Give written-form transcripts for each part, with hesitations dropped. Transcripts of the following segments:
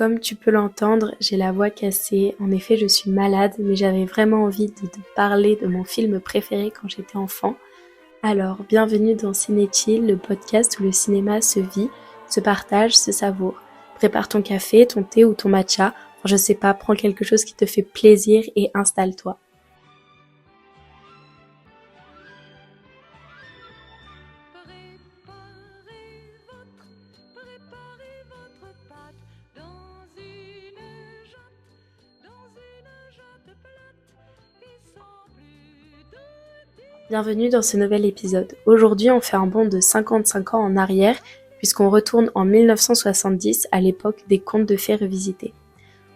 Comme tu peux l'entendre, j'ai la voix cassée. En effet, je suis malade, mais j'avais vraiment envie de te parler de mon film préféré quand j'étais enfant. Alors, bienvenue dans Ciné-Chill, le podcast où le cinéma se vit, se partage, se savoure. Prépare ton café, ton thé ou ton matcha. Enfin, je sais pas, prends quelque chose qui te fait plaisir et installe-toi. Bienvenue dans ce nouvel épisode. Aujourd'hui, on fait un bond de 55 ans en arrière, puisqu'on retourne en 1970 à l'époque des contes de fées revisités.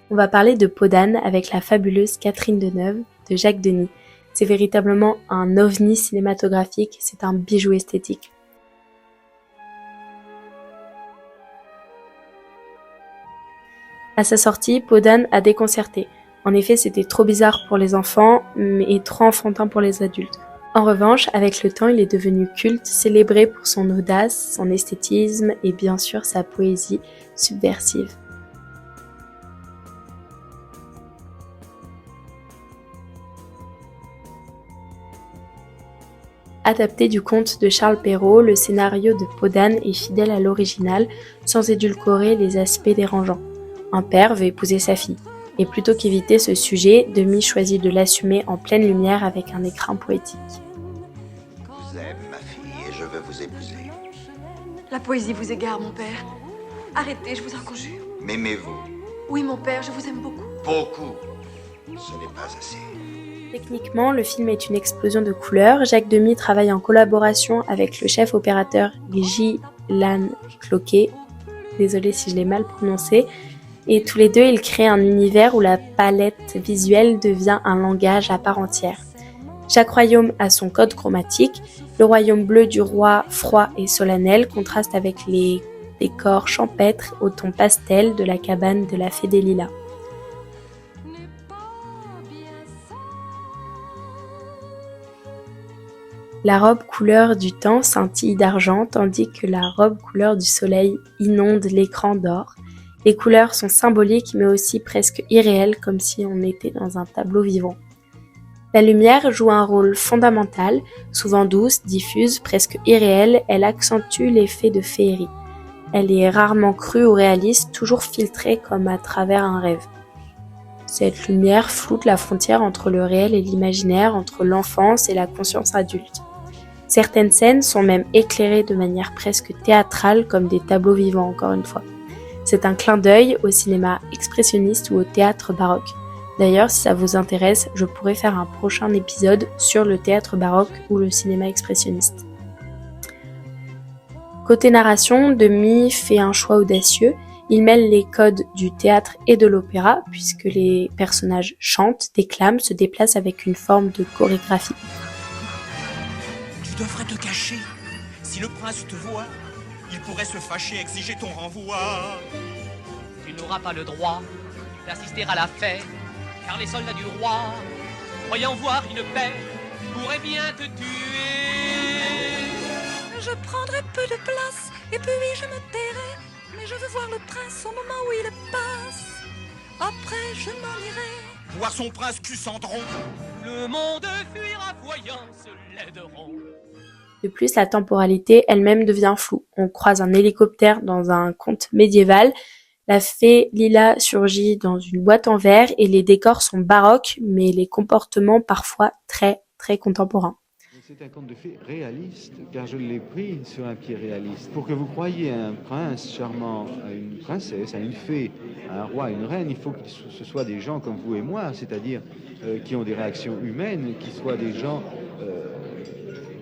On va parler de Peau d'âne avec la fabuleuse Catherine Deneuve de Jacques Denis. C'est véritablement un ovni cinématographique, c'est un bijou esthétique. À sa sortie, Peau d'âne a déconcerté. En effet, c'était trop bizarre pour les enfants, mais trop enfantin pour les adultes. En revanche, avec le temps, il est devenu culte, célébré pour son audace, son esthétisme et bien sûr sa poésie subversive. Adapté du conte de Charles Perrault, le scénario de Peau d'âne est fidèle à l'original, sans édulcorer les aspects dérangeants. Un père veut épouser sa fille, et plutôt qu'éviter ce sujet, Demy choisit de l'assumer en pleine lumière avec un écrin poétique. Je vous aime, ma fille, et je veux vous épouser. La poésie vous égare, mon père. Arrêtez, je vous en conjure. M'aimez-vous? Oui, mon père, je vous aime beaucoup. Beaucoup. Ce n'est pas assez. Techniquement, le film est une explosion de couleurs. Jacques Demy travaille en collaboration avec le chef opérateur Gillan Cloquet. Désolée si je l'ai mal prononcé. Et tous les deux, ils créent un univers où la palette visuelle devient un langage à part entière. Chaque royaume a son code chromatique. Le royaume bleu du roi, froid et solennel, contraste avec les décors champêtres au ton pastel de la cabane de la Fée des Lilas. La robe couleur du temps scintille d'argent, tandis que la robe couleur du soleil inonde l'écran d'or. Les couleurs sont symboliques mais aussi presque irréelles, comme si on était dans un tableau vivant. La lumière joue un rôle fondamental, souvent douce, diffuse, presque irréelle, elle accentue l'effet de féerie. Elle est rarement crue ou réaliste, toujours filtrée comme à travers un rêve. Cette lumière floute la frontière entre le réel et l'imaginaire, entre l'enfance et la conscience adulte. Certaines scènes sont même éclairées de manière presque théâtrale, comme des tableaux vivants encore une fois. C'est un clin d'œil au cinéma expressionniste ou au théâtre baroque. D'ailleurs, si ça vous intéresse, je pourrais faire un prochain épisode sur le théâtre baroque ou le cinéma expressionniste. Côté narration, Demy fait un choix audacieux. Il mêle les codes du théâtre et de l'opéra, puisque les personnages chantent, déclament, se déplacent avec une forme de chorégraphie. Tu devrais te cacher. Si le prince te voit, il pourrait se fâcher, exiger ton renvoi. Tu n'auras pas le droit d'assister à la fête, car les soldats du roi, croyant voir une paix, pourraient bien te tuer. Je prendrai peu de place, et puis je me tairai. Mais je veux voir le prince au moment où il passe. Après, je m'en irai. Voir son prince cul-cendron. Le monde fuira voyant ce laideron. De plus, la temporalité elle-même devient floue. On croise un hélicoptère dans un conte médiéval, la fée Lila surgit dans une boîte en verre et les décors sont baroques, mais les comportements parfois très contemporains. C'est un conte de fées réaliste, car je l'ai pris sur un pied réaliste. Pour que vous croyiez à un prince charmant, à une princesse, à une fée, à un roi, à une reine, il faut que ce soit des gens comme vous et moi, c'est-à-dire qui ont des réactions humaines, qui soient des gens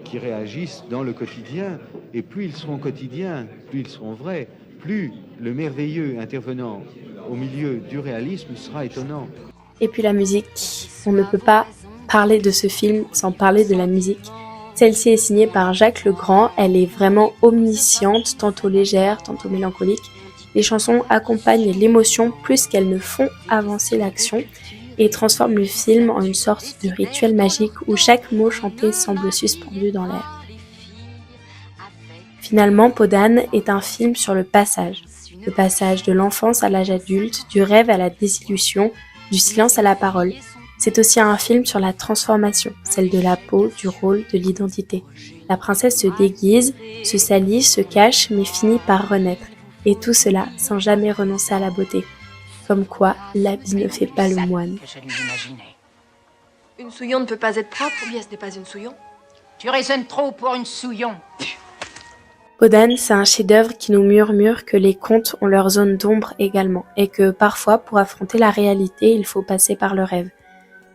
qui réagissent dans le quotidien. Et plus ils seront quotidiens, plus ils seront vrais, plus le merveilleux intervenant au milieu du réalisme sera étonnant. Et puis la musique, on ne peut pas parler de ce film sans parler de la musique. Celle-ci est signée par Jacques Legrand, elle est vraiment omnisciente, tantôt légère, tantôt mélancolique. Les chansons accompagnent l'émotion plus qu'elles ne font avancer l'action et transforment le film en une sorte de rituel magique où chaque mot chanté semble suspendu dans l'air. Finalement, Peau d'âne est un film sur le passage. Le passage de l'enfance à l'âge adulte, du rêve à la désillusion, du silence à la parole. C'est aussi un film sur la transformation, celle de la peau, du rôle, de l'identité. La princesse se déguise, se salit, se cache, mais finit par renaître. Et tout cela sans jamais renoncer à la beauté. Comme quoi, l'habit ne fait pas le moine. Une souillon ne peut pas être propre, ou bien ce n'est pas une souillon? Tu raisonnes trop pour une souillon. Podane, c'est un chef-d'œuvre qui nous murmure que les contes ont leur zone d'ombre également, et que parfois, pour affronter la réalité, il faut passer par le rêve.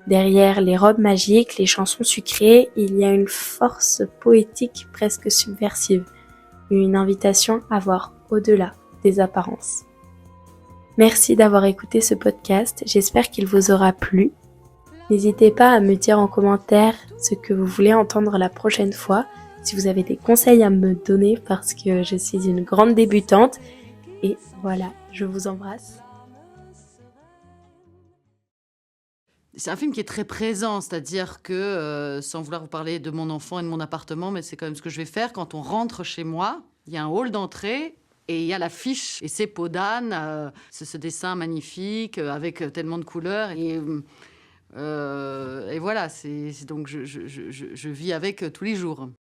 Derrière les robes magiques, les chansons sucrées, il y a une force poétique presque subversive, une invitation à voir au-delà des apparences. Merci d'avoir écouté ce podcast, j'espère qu'il vous aura plu. N'hésitez pas à me dire en commentaire ce que vous voulez entendre la prochaine fois, si vous avez des conseils à me donner parce que je suis une grande débutante. Et voilà, je vous embrasse. C'est un film qui est très présent, c'est-à-dire que, sans vouloir vous parler de mon enfant et de mon appartement, mais c'est quand même ce que je vais faire, quand on rentre chez moi, il y a un hall d'entrée et il y a l'affiche. Et c'est Podane, c'est ce dessin magnifique, avec tellement de couleurs. Et voilà, donc je vis avec tous les jours.